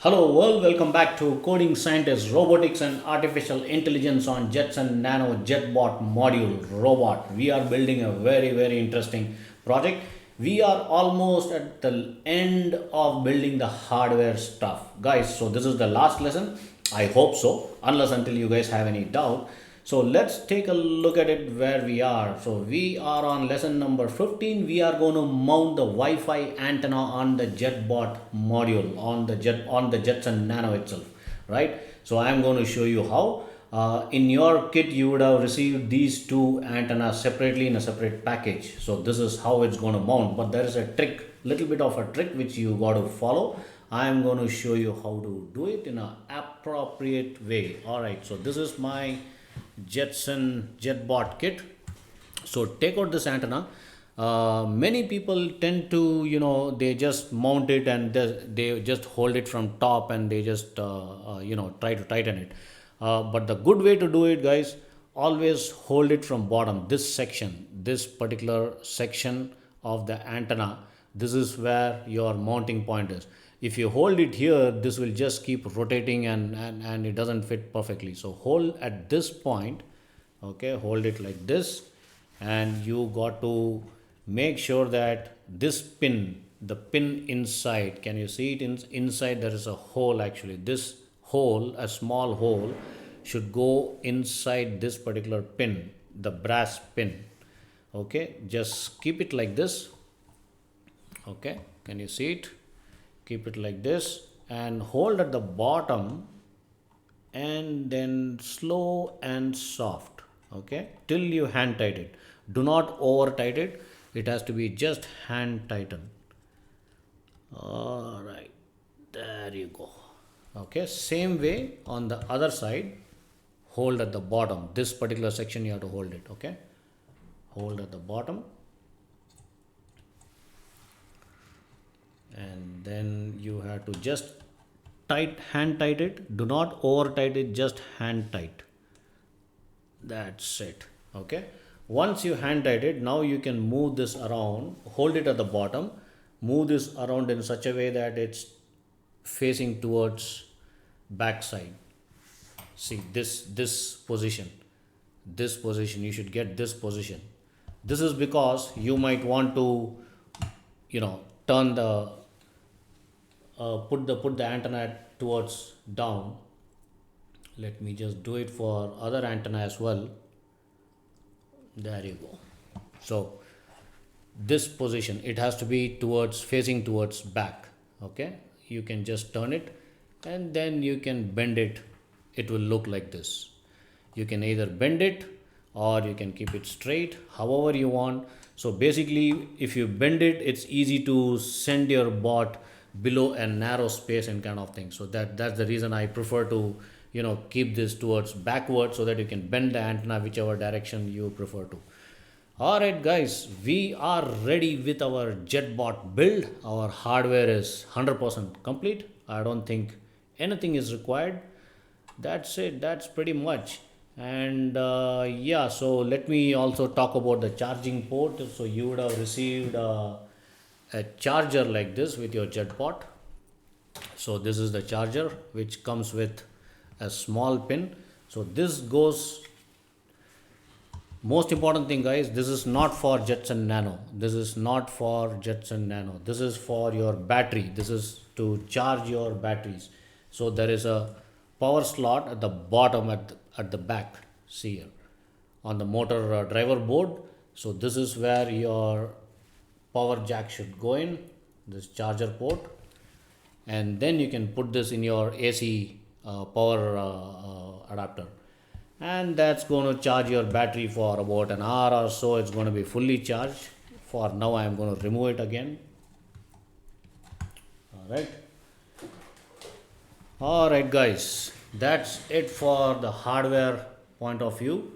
Hello world, welcome back to Coding Scientist Robotics and Artificial Intelligence on Jetson Nano JetBot module robot. We are building a very interesting project. We are almost at the end of building the hardware stuff. Guys, so this is the last lesson. I hope so, unless until you guys have any doubt. So let's take a look at it where we are. So we are on lesson number 15. We are going to mount the Wi-Fi antenna on the JetBot module on the Jetson Nano itself, right? So I am going to show you how. In your kit, you would have received these two antennas separately in a separate package. So this is how it's going to mount. But there is a trick, little bit of a trick which you got to follow. I am going to show you how to do it in an appropriate way. All right. So this is my JetBot kit. So take out this antenna. Many people tend to, they just mount it and they just hold it from top and they just, try to tighten it. But the good way to do it, guys, always hold it from bottom. This particular section of the antenna, this is where your mounting point is. If you hold it here, this will just keep rotating and it doesn't fit perfectly. So hold at this point, okay, hold it like this, and you got to make sure that this pin, the pin inside, can you see it inside? There is a hole. Actually this hole, a small hole, should go inside this particular pin, the brass pin. Okay, just keep it like this. Okay, can you see it? Keep it like this and hold at the bottom and then slow and soft, okay, till you hand tight it. Do not over tight it. It has to be just hand tighten. All right, there you go. Okay, same way on the other side, hold at the bottom. This particular section you have to hold it. Okay, hold at the bottom and then you have to just hand tight it. Do not over tight it, just hand tight. That's it. Okay, once you hand tight it, now you can move this around. Hold it at the bottom, move this around in such a way that it's facing towards back side. See this position, you should get this position. This is because you might want to turn the put the antenna towards down. Let me just do it for other antenna as well. There you go. So this position, it has to be facing towards back. Okay, you can just turn it and then you can bend it. It will look like this. You can either bend it or you can keep it straight, however you want. So basically, if you bend it, it's easy to send your bot below a narrow space and kind of thing. So that's the reason I prefer to keep this towards backward, so that you can bend the antenna whichever direction you prefer to. All right, guys, we are ready with our JetBot build. Our hardware is 100% complete. I don't think anything is required. That's it. That's pretty much. And yeah, so let me also talk about the charging port. So you would have received a charger like this with your JetBot. So this is the charger which comes with a small pin. So this goes, most important thing, guys, this is not for Jetson Nano. This is not for Jetson Nano. This is for your battery. This is to charge your batteries. So there is a power slot at the bottom at the back. See here on the motor driver board. So this is where your power jack should go in, this charger port, and then you can put this in your AC power adapter, and that's going to charge your battery for about an hour or so. It's going to be fully charged. For now I am going to remove it again. All right guys, that's it for the hardware point of view.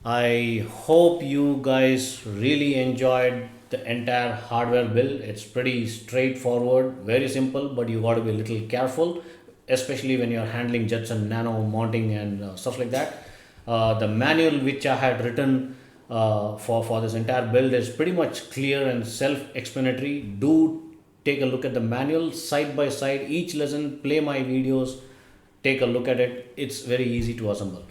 I hope you guys really enjoyed the entire hardware build. It's pretty straightforward, very simple, but you got to be a little careful, especially when you're handling Jetson Nano mounting and stuff like that. The manual which I had written for this entire build is pretty much clear and self-explanatory. Do take a look at the manual side by side, each lesson, play my videos, take a look at it. It's very easy to assemble.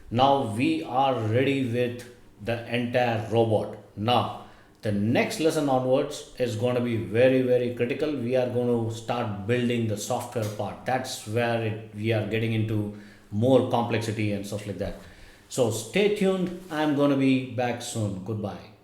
Now we are ready with the entire robot. Now the next lesson onwards is going to be very critical. We are going to start building the software part. That's where we are getting into more complexity and stuff like that. So stay tuned. I'm going to be back soon. Goodbye.